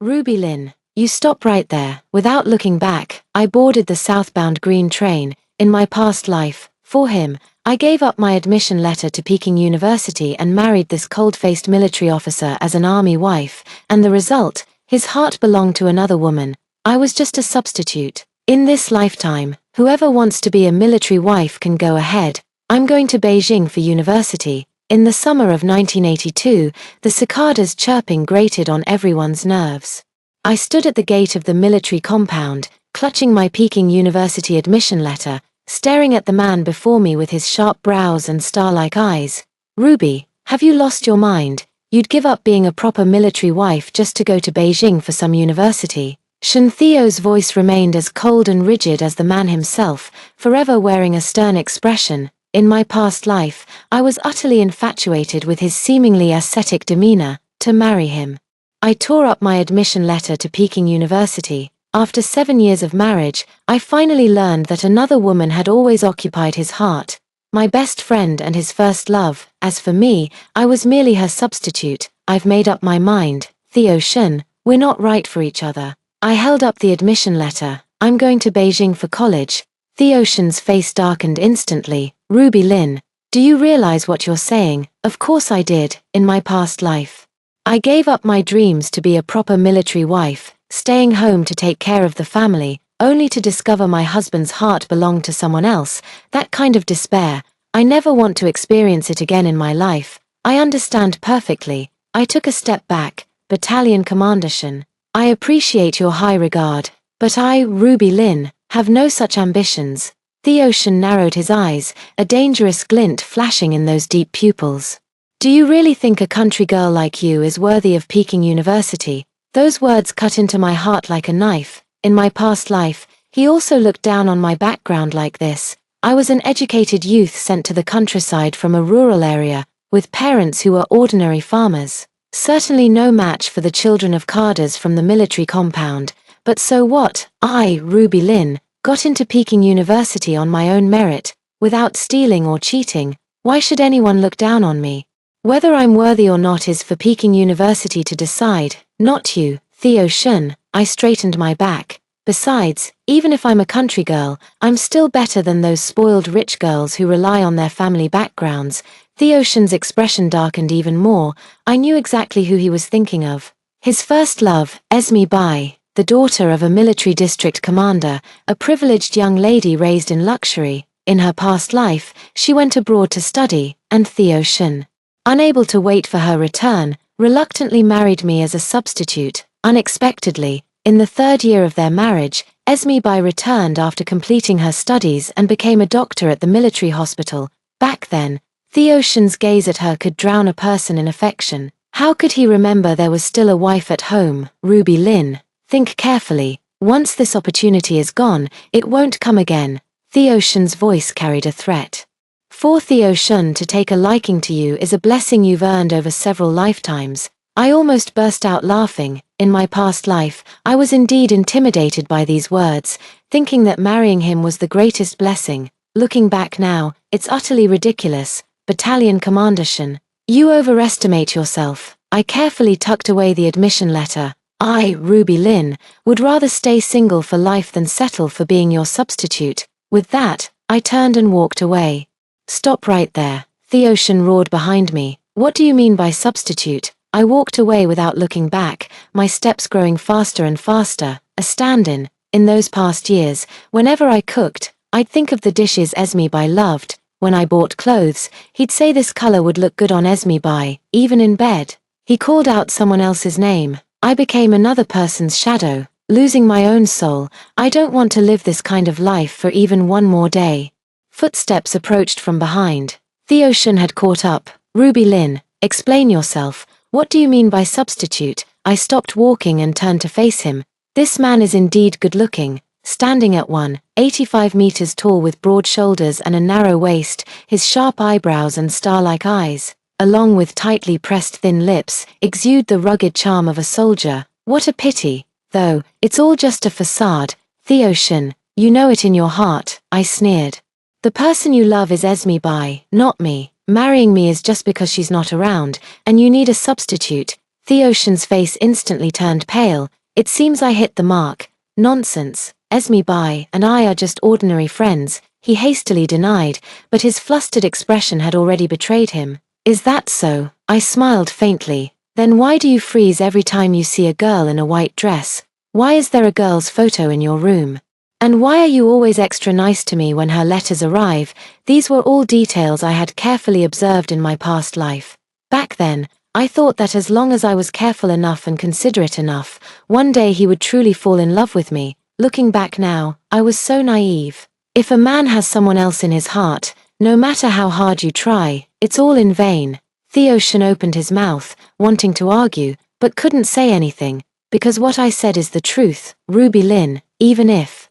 Ruby Lynn, you stop right there. Without looking back, I boarded the southbound green train. In my past life, for him, I gave up my admission letter to Peking University and married this cold-faced military officer as an army wife, and the result, his heart belonged to another woman. I was just a substitute. In this lifetime, whoever wants to be a military wife can go ahead. I'm going to Beijing for university. In the summer of 1982, the cicadas chirping grated on everyone's nerves. I stood at the gate of the military compound, clutching my Peking University admission letter, staring at the man before me with his sharp brows and star-like eyes. Ruby, have you lost your mind? You'd give up being a proper military wife just to go to Beijing for some university. Shen Theo's voice remained as cold and rigid as the man himself, forever wearing a stern expression. In my past life, I was utterly infatuated with his seemingly ascetic demeanor. To marry him, I tore up my admission letter to Peking University. After 7 years of marriage, I finally learned that another woman had always occupied his heart, my best friend and his first love. As for me, I was merely her substitute. I've made up my mind, Theo Shen, we're not right for each other. I held up the admission letter. I'm going to Beijing for college. Theo Shen's face darkened instantly. Ruby Lynn, do you realize what you're saying? Of course I did. In my past life, I gave up my dreams to be a proper military wife, staying home to take care of the family, only to discover my husband's heart belonged to someone else. That kind of despair, I never want to experience it again in my life. I understand perfectly. I took a step back. Battalion Commander Shen, I appreciate your high regard, but I, Ruby Lynn, have no such ambitions. Theo Shen narrowed his eyes, a dangerous glint flashing in those deep pupils. Do you really think a country girl like you is worthy of Peking University? Those words cut into my heart like a knife. In my past life, he also looked down on my background like this. I was an educated youth sent to the countryside from a rural area, with parents who were ordinary farmers. Certainly no match for the children of cadres from the military compound. But so what? I, Ruby Lynn, got into Peking University on my own merit, without stealing or cheating. Why should anyone look down on me? Whether I'm worthy or not is for Peking University to decide, not you, Theo Shen. I straightened my back. Besides, even if I'm a country girl, I'm still better than those spoiled rich girls who rely on their family backgrounds. Theo Shen's expression darkened even more. I knew exactly who he was thinking of. His first love, Esme Bai, the daughter of a military district commander, a privileged young lady raised in luxury. In her past life, she went abroad to study, and Theo Shen, unable to wait for her return, reluctantly married me as a substitute. Unexpectedly, in the 3rd year of their marriage, Esme Bai returned after completing her studies and became a doctor at the military hospital. Back then, Theo Shen's gaze at her could drown a person in affection. How could he remember there was still a wife at home? Ruby Lynn, think carefully. Once this opportunity is gone, it won't come again. Theo Shen's voice carried a threat. For Theo Shen to take a liking to you is a blessing you've earned over several lifetimes. I almost burst out laughing. In my past life, I was indeed intimidated by these words, thinking that marrying him was the greatest blessing. Looking back now, it's utterly ridiculous. Battalion Commander Shen, you overestimate yourself. I carefully tucked away the admission letter. I, Ruby Lynn, would rather stay single for life than settle for being your substitute. With that, I turned and walked away. Stop right there, Theo Shen roared behind me. What do you mean by substitute? I walked away without looking back, my steps growing faster and faster. A stand-in. In those past years, whenever I cooked, I'd think of the dishes Esme Bai loved. When I bought clothes, he'd say this color would look good on Esme Bai, even in bed. He called out someone else's name. I became another person's shadow, losing my own soul. I don't want to live this kind of life for even one more day. Footsteps approached from behind. Theo Shen had caught up. Ruby Lynn, explain yourself. What do you mean by substitute? I stopped walking and turned to face him. This man is indeed good-looking. Standing at 1.85 meters tall with broad shoulders and a narrow waist, his sharp eyebrows and star-like eyes, along with tightly pressed thin lips, exude the rugged charm of a soldier. What a pity, though, it's all just a facade. Theo Shen, you know it in your heart, I sneered. The person you love is Esme Bai, not me. Marrying me is just because she's not around, and you need a substitute. Theotian's face instantly turned pale. It seems I hit the mark. Nonsense. Esme Bai and I are just ordinary friends, he hastily denied, but his flustered expression had already betrayed him. Is that so? I smiled faintly. Then why do you freeze every time you see a girl in a white dress? Why is there a girl's photo in your room? And why are you always extra nice to me when her letters arrive? These were all details I had carefully observed in my past life. Back then, I thought that as long as I was careful enough and considerate enough, one day he would truly fall in love with me. Looking back now, I was so naive. If a man has someone else in his heart, no matter how hard you try, it's all in vain. Theotian opened his mouth, wanting to argue, but couldn't say anything, because what I said is the truth, Ruby Lin, even if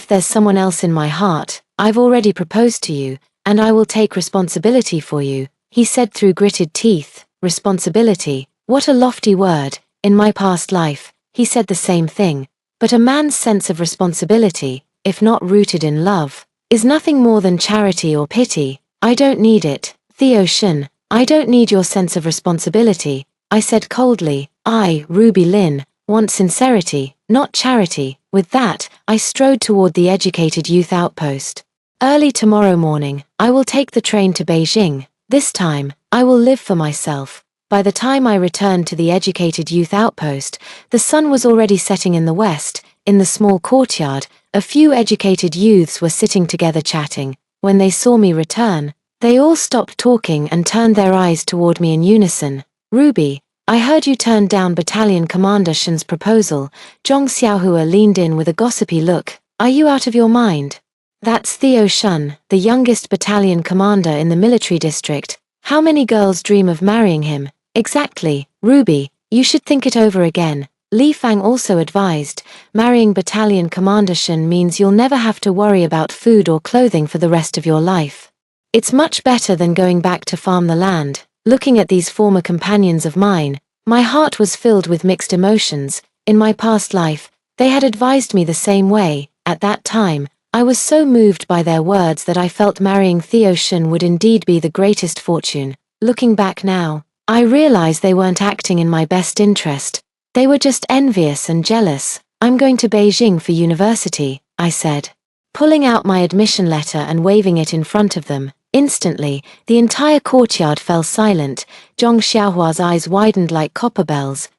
there's someone else in my heart, I've already proposed to you, and I will take responsibility for you, he said through gritted teeth. Responsibility, what a lofty word. In my past life, he said the same thing. But a man's sense of responsibility, if not rooted in love, is nothing more than charity or pity. I don't need it, Theotian. I don't need your sense of responsibility, I said coldly. I, Ruby Lin, want sincerity, not charity. With that, I strode toward the Educated Youth Outpost. Early tomorrow morning, I will take the train to Beijing. This time, I will live for myself. By the time I returned to the Educated Youth Outpost, the sun was already setting in the west. In the small courtyard, a few educated youths were sitting together chatting. When they saw me return, they all stopped talking and turned their eyes toward me in unison. Ruby, I heard you turned down Battalion Commander Shen's proposal. Zhong Xiaohua leaned in with a gossipy look. Are you out of your mind? That's Theo Shun, the youngest battalion commander in the military district. How many girls dream of marrying him? Exactly, Ruby, you should think it over again. Li Fang also advised, marrying Battalion Commander Shen means you'll never have to worry about food or clothing for the rest of your life. It's much better than going back to farm the land. Looking at these former companions of mine, my heart was filled with mixed emotions. In my past life, they had advised me the same way. At that time, I was so moved by their words that I felt marrying Theo Shen would indeed be the greatest fortune. Looking back now, I realize they weren't acting in my best interest. They were just envious and jealous. I'm going to Beijing for university, I said, pulling out my admission letter and waving it in front of them. Instantly, the entire courtyard fell silent. Zhong Xiaohua's eyes widened like copper bells.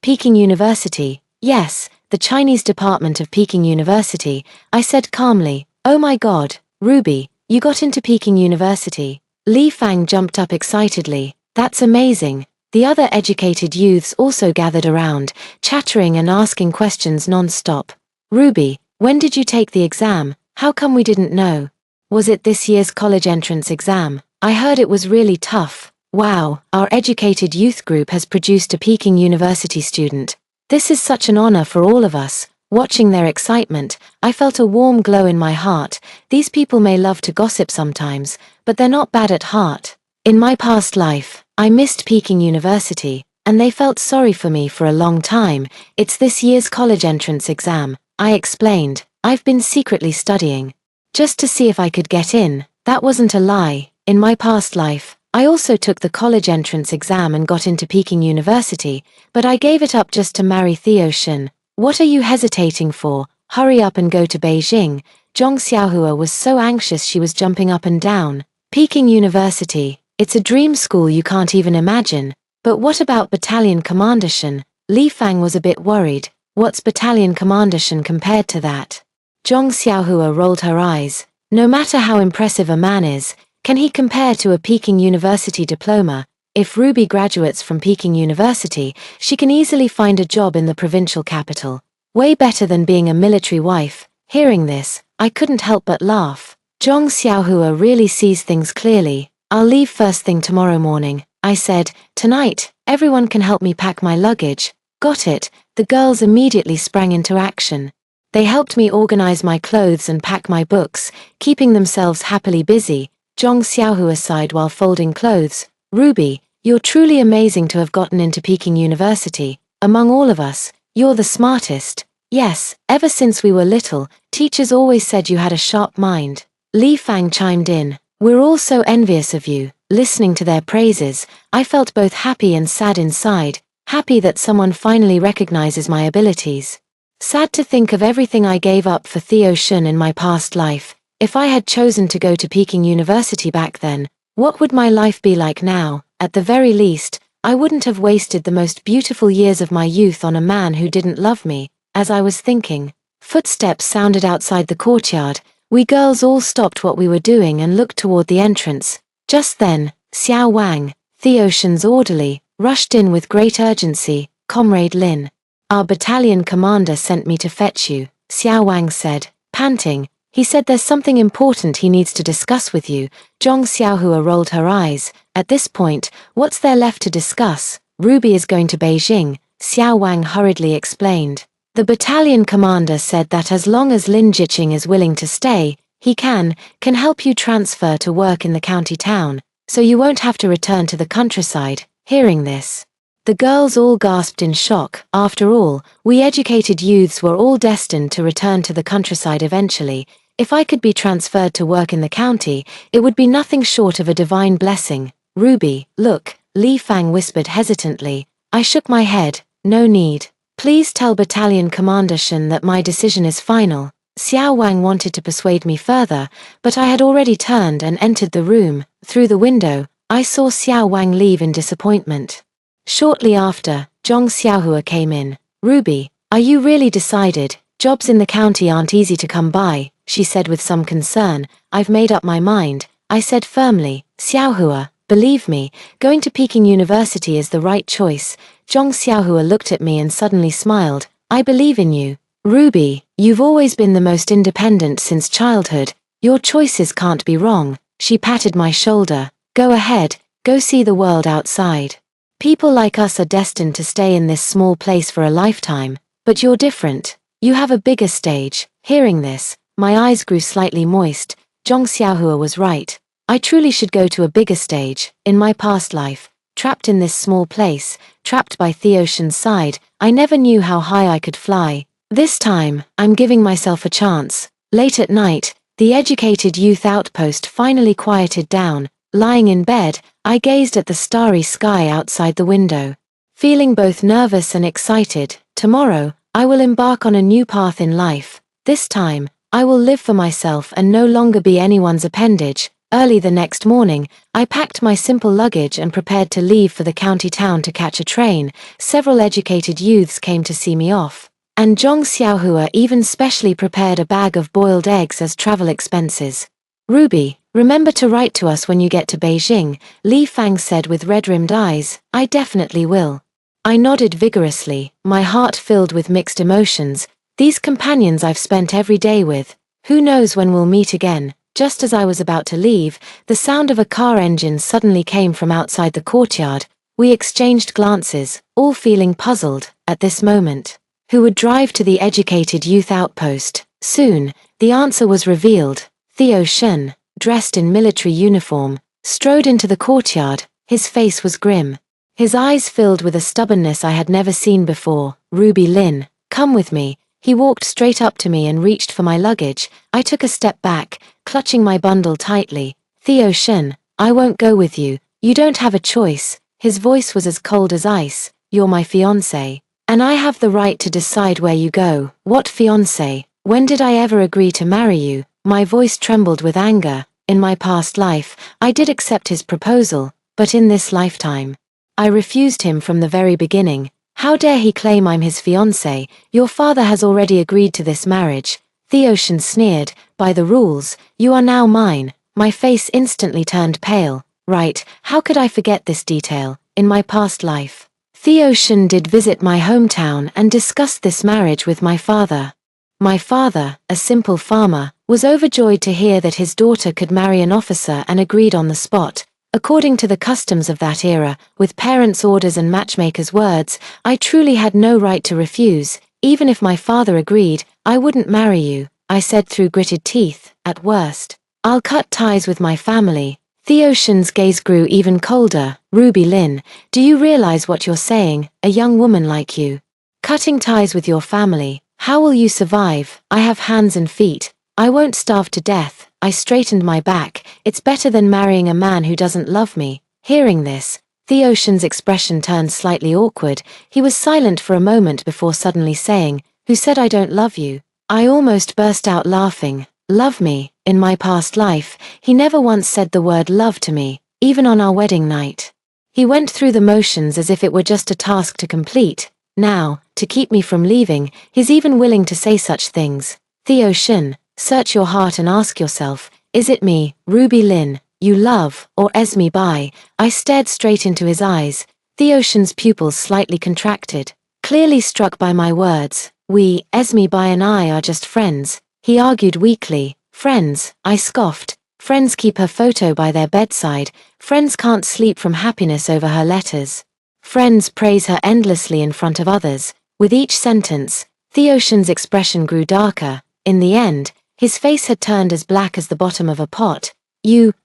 Peking University. Yes, the Chinese department of Peking University, I said calmly. Oh my god, Ruby, you got into Peking University. Li Fang jumped up excitedly. That's amazing. The other educated youths also gathered around, chattering and asking questions non-stop. Ruby, when did you take the exam? How come we didn't know? Was it this year's college entrance exam? I heard it was really tough. Wow, our educated youth group has produced a Peking University student. This is such an honor for all of us. Watching their excitement, I felt a warm glow in my heart. These people may love to gossip sometimes, but they're not bad at heart. In my past life, I missed Peking University, and they felt sorry for me for a long time. It's this year's college entrance exam, I explained. I've been secretly studying, just to see if I could get in. That wasn't a lie. In my past life, I also took the college entrance exam and got into Peking University, but I gave it up just to marry Theo Shen. What are you hesitating for? Hurry up and go to Beijing. Zhong Xiaohua was so anxious she was jumping up and down. Peking University. It's a dream school you can't even imagine. But what about Battalion Commander Shen? Li Fang was a bit worried. What's Battalion Commander Shen compared to that? Zhong Xiaohua rolled her eyes. No matter how impressive a man is, can he compare to a Peking University diploma? If Ruby graduates from Peking University, she can easily find a job in the provincial capital. Way better than being a military wife. Hearing this, I couldn't help but laugh. Zhong Xiaohua really sees things clearly. I'll leave first thing tomorrow morning, I said. Tonight, everyone can help me pack my luggage. Got it. The girls immediately sprang into action. They helped me organize my clothes and pack my books, keeping themselves happily busy. Zhong Xiaohua sighed while folding clothes. Ruby, you're truly amazing to have gotten into Peking University. Among all of us, you're the smartest. Yes, ever since we were little, teachers always said you had a sharp mind. Li Fang chimed in. We're all so envious of you. Listening to their praises, I felt both happy and sad inside. happy that someone finally recognizes my abilities. Sad to think of everything I gave up for Theo Shun in my past life. If I had chosen to go to Peking University back then, what would my life be like now? At the very least, I wouldn't have wasted the most beautiful years of my youth on a man who didn't love me. As I was thinking, footsteps sounded outside the courtyard. We girls all stopped what we were doing and looked toward the entrance. Just then, Xiao Wang, Theo Shun's orderly, rushed in with great urgency. "Comrade Lin, our battalion commander sent me to fetch you," Xiao Wang said, panting. "He said there's something important he needs to discuss with you." Zhong Xiaohua rolled her eyes. At this point, what's there left to discuss? Ruby is going to Beijing, Xiao Wang hurriedly explained. The battalion commander said that as long as Lin Jiqing is willing to stay, he can help you transfer to work in the county town, so you won't have to return to the countryside. Hearing this, the girls all gasped in shock. After all, we educated youths were all destined to return to the countryside eventually. If I could be transferred to work in the county, it would be nothing short of a divine blessing. "Ruby, look," Li Fang whispered hesitantly. I shook my head. "No need. Please tell Battalion Commander Shen that my decision is final." Xiao Wang wanted to persuade me further, but I had already turned and entered the room. Through the window, I saw Xiao Wang leave in disappointment. Shortly after, Zhong Xiaohua came in. "Ruby, are you really decided? Jobs in the county aren't easy to come by," she said with some concern. "I've made up my mind," I said firmly. "Xiaohua, believe me, going to Peking University is the right choice." Zhong Xiaohua looked at me and suddenly smiled. "I believe in you. Ruby, you've always been the most independent since childhood. Your choices can't be wrong." She patted my shoulder. "Go ahead, go see the world outside. People like us are destined to stay in this small place for a lifetime, but you're different. You have a bigger stage." Hearing this, my eyes grew slightly moist. Zhong Xiaohua was right. I truly should go to a bigger stage. In my past life, trapped in this small place, trapped by the ocean's side, I never knew how high I could fly. This time, I'm giving myself a chance. Late at night, the educated youth outpost finally quieted down. Lying in bed, I gazed at the starry sky outside the window, feeling both nervous and excited. Tomorrow, I will embark on a new path in life. This time, I will live for myself and no longer be anyone's appendage. Early the next morning, I packed my simple luggage and prepared to leave for the county town to catch a train. Several educated youths came to see me off, and Zhong Xiaohua even specially prepared a bag of boiled eggs as travel expenses. "Ruby, remember to write to us when you get to Beijing," Li Fang said with red-rimmed eyes. "I definitely will." I nodded vigorously, my heart filled with mixed emotions. These companions I've spent every day with. Who knows when we'll meet again? Just as I was about to leave, the sound of a car engine suddenly came from outside the courtyard. We exchanged glances, all feeling puzzled. At this moment, who would drive to the educated youth outpost? Soon, the answer was revealed. Theo Shun, dressed in military uniform, strode into the courtyard. His face was grim. His eyes filled with a stubbornness I had never seen before. "Ruby Lin, come with me." He walked straight up to me and reached for my luggage. I took a step back, clutching my bundle tightly. "Theo Shun, I won't go with you. You don't have a choice." His voice was as cold as ice. "You're my fiancé, and I have the right to decide where you go." "What fiancé? When did I ever agree to marry you?" My voice trembled with anger. In my past life, I did accept his proposal, but in this lifetime, I refused him from the very beginning. How dare he claim I'm his fiancé? "Your father has already agreed to this marriage." Theo Shun sneered. "By the rules, you are now mine." My face instantly turned pale. Right, how could I forget this detail? In my past life, Theo Shun did visit my hometown and discussed this marriage with my father. My father, a simple farmer, was overjoyed to hear that his daughter could marry an officer and agreed on the spot. According to the customs of that era, with parents' orders and matchmakers' words, I truly had no right to refuse. "Even if my father agreed, I wouldn't marry you," I said through gritted teeth. "At worst, I'll cut ties with my family." Theo Shun's gaze grew even colder. "Ruby Lin, do you realize what you're saying? A young woman like you, cutting ties with your family? How will you survive?" "I have hands and feet. I won't starve to death." I straightened my back. "It's better than marrying a man who doesn't love me." Hearing this, Theoshan's expression turned slightly awkward. He was silent for a moment before suddenly saying, "Who said I don't love you?" I almost burst out laughing. Love me? In my past life, he never once said the word love to me, even on our wedding night. He went through the motions as if it were just a task to complete. Now, to keep me from leaving, he's even willing to say such things. Theoshan, search your heart and ask yourself, is it me, Ruby Lin, you love, or Esme Bai? I stared straight into his eyes. Theoshan's pupils slightly contracted, clearly struck by my words. We, Esme Bai and I, are just friends, he argued weakly. Friends, I scoffed. Friends keep her photo by their bedside. Friends can't sleep from happiness over her letters. Friends praise her endlessly in front of others. With each sentence, Theoshan's expression grew darker. In the end, his face had turned as black as the bottom of a pot.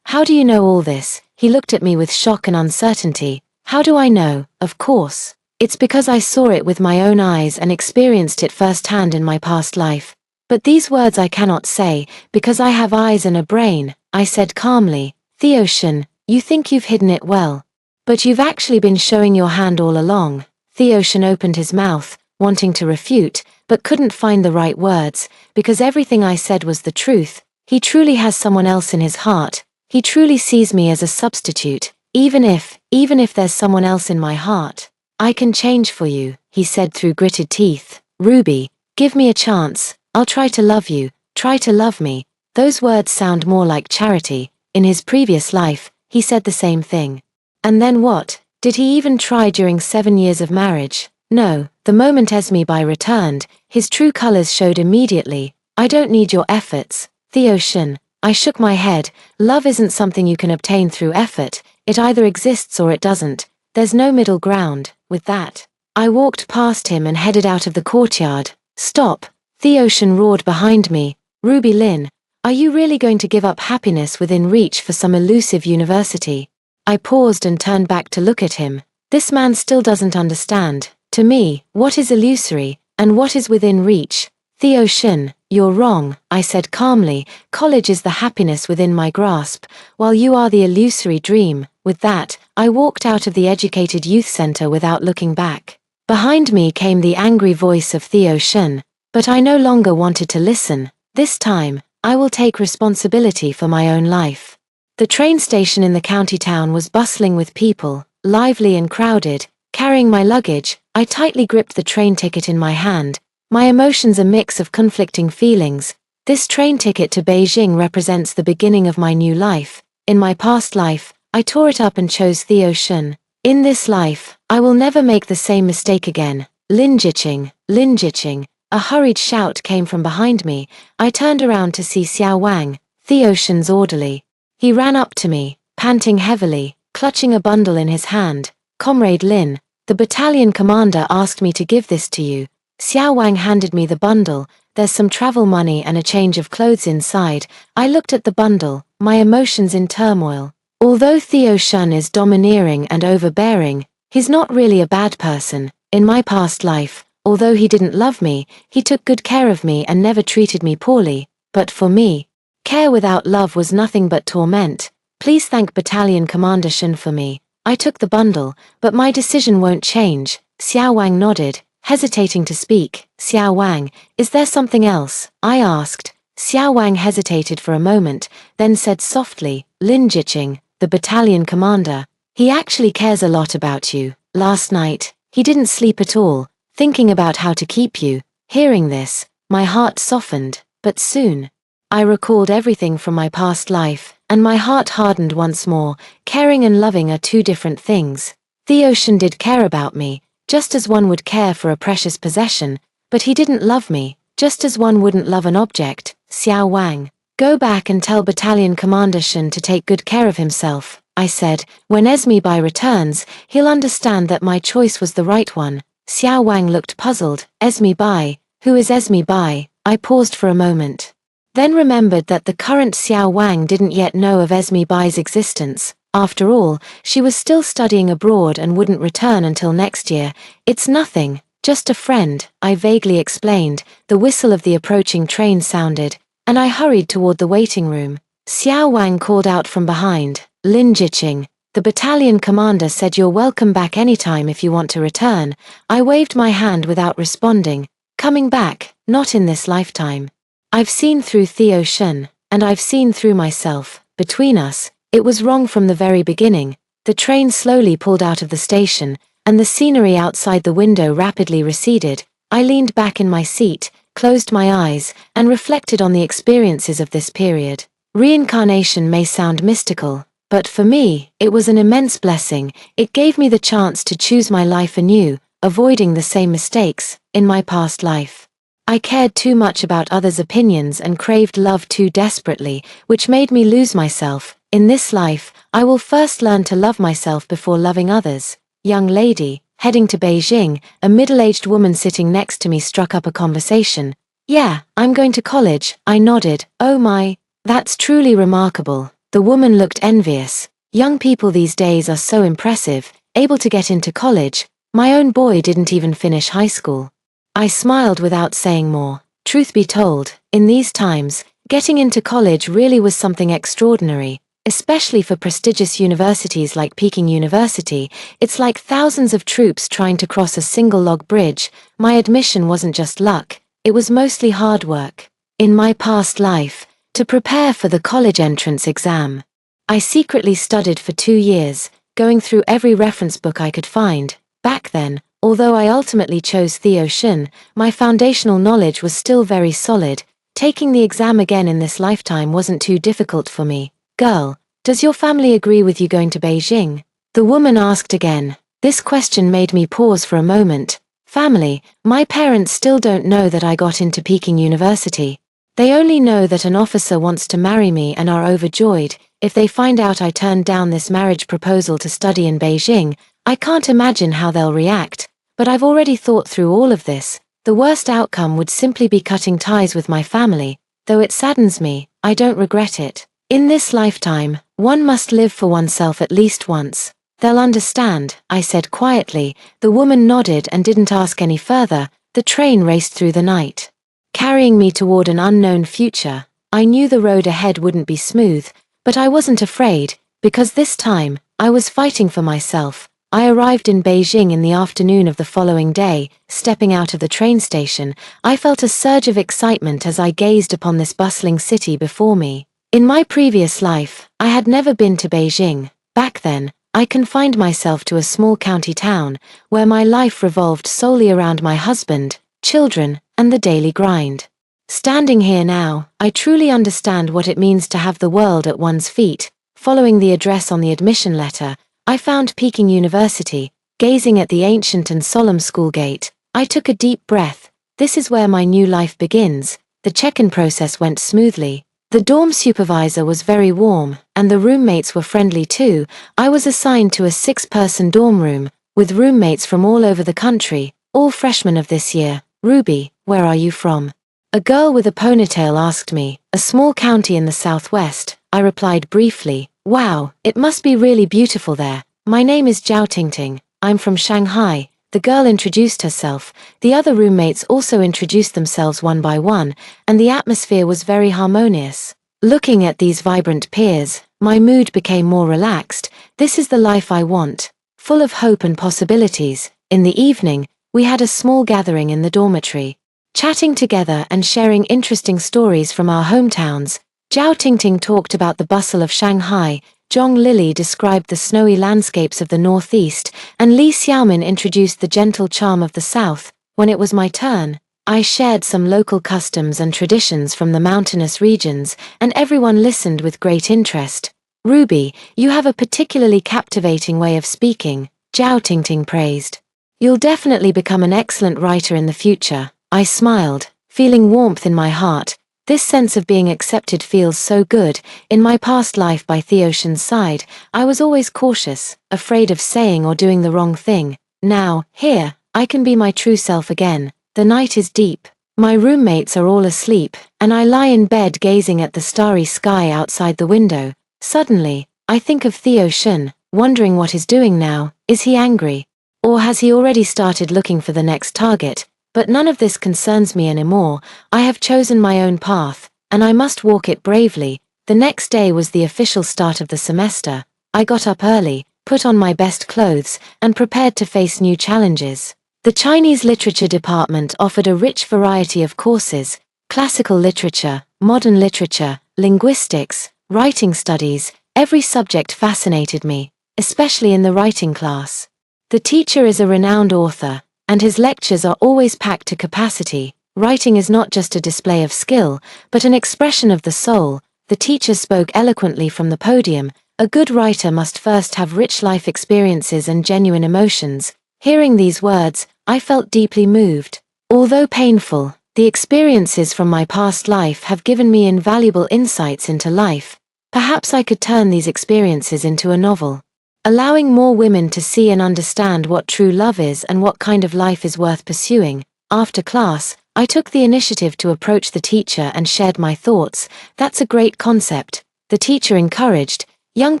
How do you know all this? He looked at me with shock and uncertainty. How do I know? Of course. It's because I saw it with my own eyes and experienced it firsthand in my past life. But these words I cannot say, because I have eyes and a brain, I said calmly. Theoshan, you think you've hidden it well. But you've actually been showing your hand all along. Theoshan opened his mouth, wanting to refute, but couldn't find the right words, because everything I said was the truth. He truly has someone else in his heart. He truly sees me as a substitute, even if there's someone else in my heart. I can change for you, he said through gritted teeth. Ruby, give me a chance. I'll try to love you, try to love me. Those words sound more like charity. In his previous life, he said the same thing. And then what? Did he even try during 7 years of marriage? No, the moment Esme Bai returned, his true colors showed immediately. I don't need your efforts. Theoshan, I shook my head. Love isn't something you can obtain through effort. It either exists or it doesn't. There's no middle ground. With that, I walked past him and headed out of the courtyard. Stop! Theoshan roared behind me. Ruby Lin, are you really going to give up happiness within reach for some elusive university? I paused and turned back to look at him. This man still doesn't understand. To me, what is illusory, and what is within reach? Theoshan, you're wrong, I said calmly. College is the happiness within my grasp, while you are the illusory dream. With that, I walked out of the educated youth center without looking back. Behind me came the angry voice of Theoshan. But I no longer wanted to listen. This time, I will take responsibility for my own life. The train station in the county town was bustling with people, lively and crowded. Carrying my luggage, I tightly gripped the train ticket in my hand, my emotions a mix of conflicting feelings. This train ticket to Beijing represents the beginning of my new life. In my past life, I tore it up and chose Theoshan. In this life, I will never make the same mistake again. Linjiqing, Linjiqing. A hurried shout came from behind me. I turned around to see Xiao Wang, Theoshan's orderly. He ran up to me, panting heavily, clutching a bundle in his hand. Comrade Lin, the battalion commander asked me to give this to you. Xiao Wang handed me the bundle. There's some travel money and a change of clothes inside. I looked at the bundle, my emotions in turmoil. Although Theoshan is domineering and overbearing, he's not really a bad person. In my past life, although he didn't love me, he took good care of me and never treated me poorly. But for me, care without love was nothing but torment. Please thank Battalion Commander Shen for me. I took the bundle, but my decision won't change. Xiao Wang nodded, hesitating to speak. Xiao Wang, is there something else? I asked. Xiao Wang hesitated for a moment, then said softly, Lin Jiqing, the battalion commander. He actually cares a lot about you. Last night, he didn't sleep at all, thinking about how to keep you. Hearing this, my heart softened, but soon, I recalled everything from my past life, and my heart hardened once more. Caring and loving are two different things. Theoshan did care about me, just as one would care for a precious possession, but he didn't love me, just as one wouldn't love an object. Xiao Wang, go back and tell Battalion Commander Shen to take good care of himself, I said. When Esme Bai returns, he'll understand that my choice was the right one. Xiao Wang looked puzzled. Esme Bai, who is Esme Bai? I paused for a moment. Then remembered that the current Xiao Wang didn't yet know of Esme Bai's existence. After all, she was still studying abroad and wouldn't return until next year. It's nothing, just a friend, I vaguely explained. The whistle of the approaching train sounded, and I hurried toward the waiting room. Xiao Wang called out from behind, Lin Jiqing, The battalion commander said you're welcome back anytime if you want to return. I waved my hand without responding. Coming back, not in this lifetime. I've seen through Theo Shun, and I've seen through myself. Between us, it was wrong from the very beginning. The train slowly pulled out of the station, and the scenery outside the window rapidly receded. I leaned back in my seat, closed my eyes, and reflected on the experiences of this period. Reincarnation may sound mystical, but for me, it was an immense blessing. It gave me the chance to choose my life anew, avoiding the same mistakes in my past life. I cared too much about others' opinions and craved love too desperately, which made me lose myself. In this life, I will first learn to love myself before loving others. Young lady, heading to Beijing, a middle-aged woman sitting next to me struck up a conversation. Yeah, I'm going to college, I nodded. Oh my, that's truly remarkable. The woman looked envious. Young people these days are so impressive, able to get into college. My own boy didn't even finish high school. I smiled without saying more. Truth be told, in these times, getting into college really was something extraordinary, especially for prestigious universities like Peking University. It's like thousands of troops trying to cross a single log bridge. My admission wasn't just luck, it was mostly hard work. In my past life, to prepare for the college entrance exam, I secretly studied for 2 years, going through every reference book I could find. Back then, although I ultimately chose Theo Shun, my foundational knowledge was still very solid. Taking the exam again in this lifetime wasn't too difficult for me. Girl, does your family agree with you going to Beijing? The woman asked again. This question made me pause for a moment. Family, my parents still don't know that I got into Peking University. They only know that an officer wants to marry me and are overjoyed. If they find out I turned down this marriage proposal to study in Beijing, I can't imagine how they'll react. But I've already thought through all of this. The worst outcome would simply be cutting ties with my family. Though it saddens me, I don't regret it. In this lifetime, one must live for oneself at least once. They'll understand, I said quietly. The woman nodded and didn't ask any further. The train raced through the night, carrying me toward an unknown future. I knew the road ahead wouldn't be smooth, but I wasn't afraid, because this time, I was fighting for myself. I arrived in Beijing in the afternoon of the following day. Stepping out of the train station, I felt a surge of excitement as I gazed upon this bustling city before me. In my previous life, I had never been to Beijing. Back then, I confined myself to a small county town, where my life revolved solely around my husband, children, and the daily grind. Standing here now, I truly understand what it means to have the world at one's feet. Following the address on the admission letter, I found Peking University. Gazing at the ancient and solemn school gate, I took a deep breath. This is where my new life begins. The check-in process went smoothly. The dorm supervisor was very warm, and the roommates were friendly too. I was assigned to a 6-person dorm room, with roommates from all over the country, all freshmen of this year. Ruby, where are you from? A girl with a ponytail asked me. A small county in the southwest, I replied briefly. Wow, it must be really beautiful there. My name is Zhao Tingting. I'm from Shanghai. The girl introduced herself. The other roommates also introduced themselves one by one, and the atmosphere was very harmonious. Looking at these vibrant peers, my mood became more relaxed. This is the life I want, full of hope and possibilities. In the evening, we had a small gathering in the dormitory, chatting together and sharing interesting stories from our hometowns. Zhao Tingting talked about the bustle of Shanghai, Zhong Lily described the snowy landscapes of the northeast, and Li Xiaomin introduced the gentle charm of the south. When it was my turn, I shared some local customs and traditions from the mountainous regions, and everyone listened with great interest. Ruby, you have a particularly captivating way of speaking, Zhao Tingting praised. You'll definitely become an excellent writer in the future. I smiled, feeling warmth in my heart. This sense of being accepted feels so good. In my past life by Theo Shun's side, I was always cautious, afraid of saying or doing the wrong thing. Now, here, I can be my true self again. The night is deep. My roommates are all asleep, and I lie in bed gazing at the starry sky outside the window. Suddenly, I think of Theo Shun, wondering what he's doing now. Is he angry? Or has he already started looking for the next target? But none of this concerns me anymore. I have chosen my own path, and I must walk it bravely. The next day was the official start of the semester. I got up early, put on my best clothes, and prepared to face new challenges. The Chinese literature department offered a rich variety of courses: classical literature, modern literature, linguistics, writing studies. Every subject fascinated me, especially in the writing class. The teacher is a renowned author, and his lectures are always packed to capacity. Writing is not just a display of skill, but an expression of the soul. The teacher spoke eloquently from the podium. A good writer must first have rich life experiences and genuine emotions. Hearing these words, I felt deeply moved. Although painful, the experiences from my past life have given me invaluable insights into life. Perhaps I could turn these experiences into a novel, allowing more women to see and understand what true love is and what kind of life is worth pursuing. After class, I took the initiative to approach the teacher and shared my thoughts. That's a great concept, the teacher encouraged. Young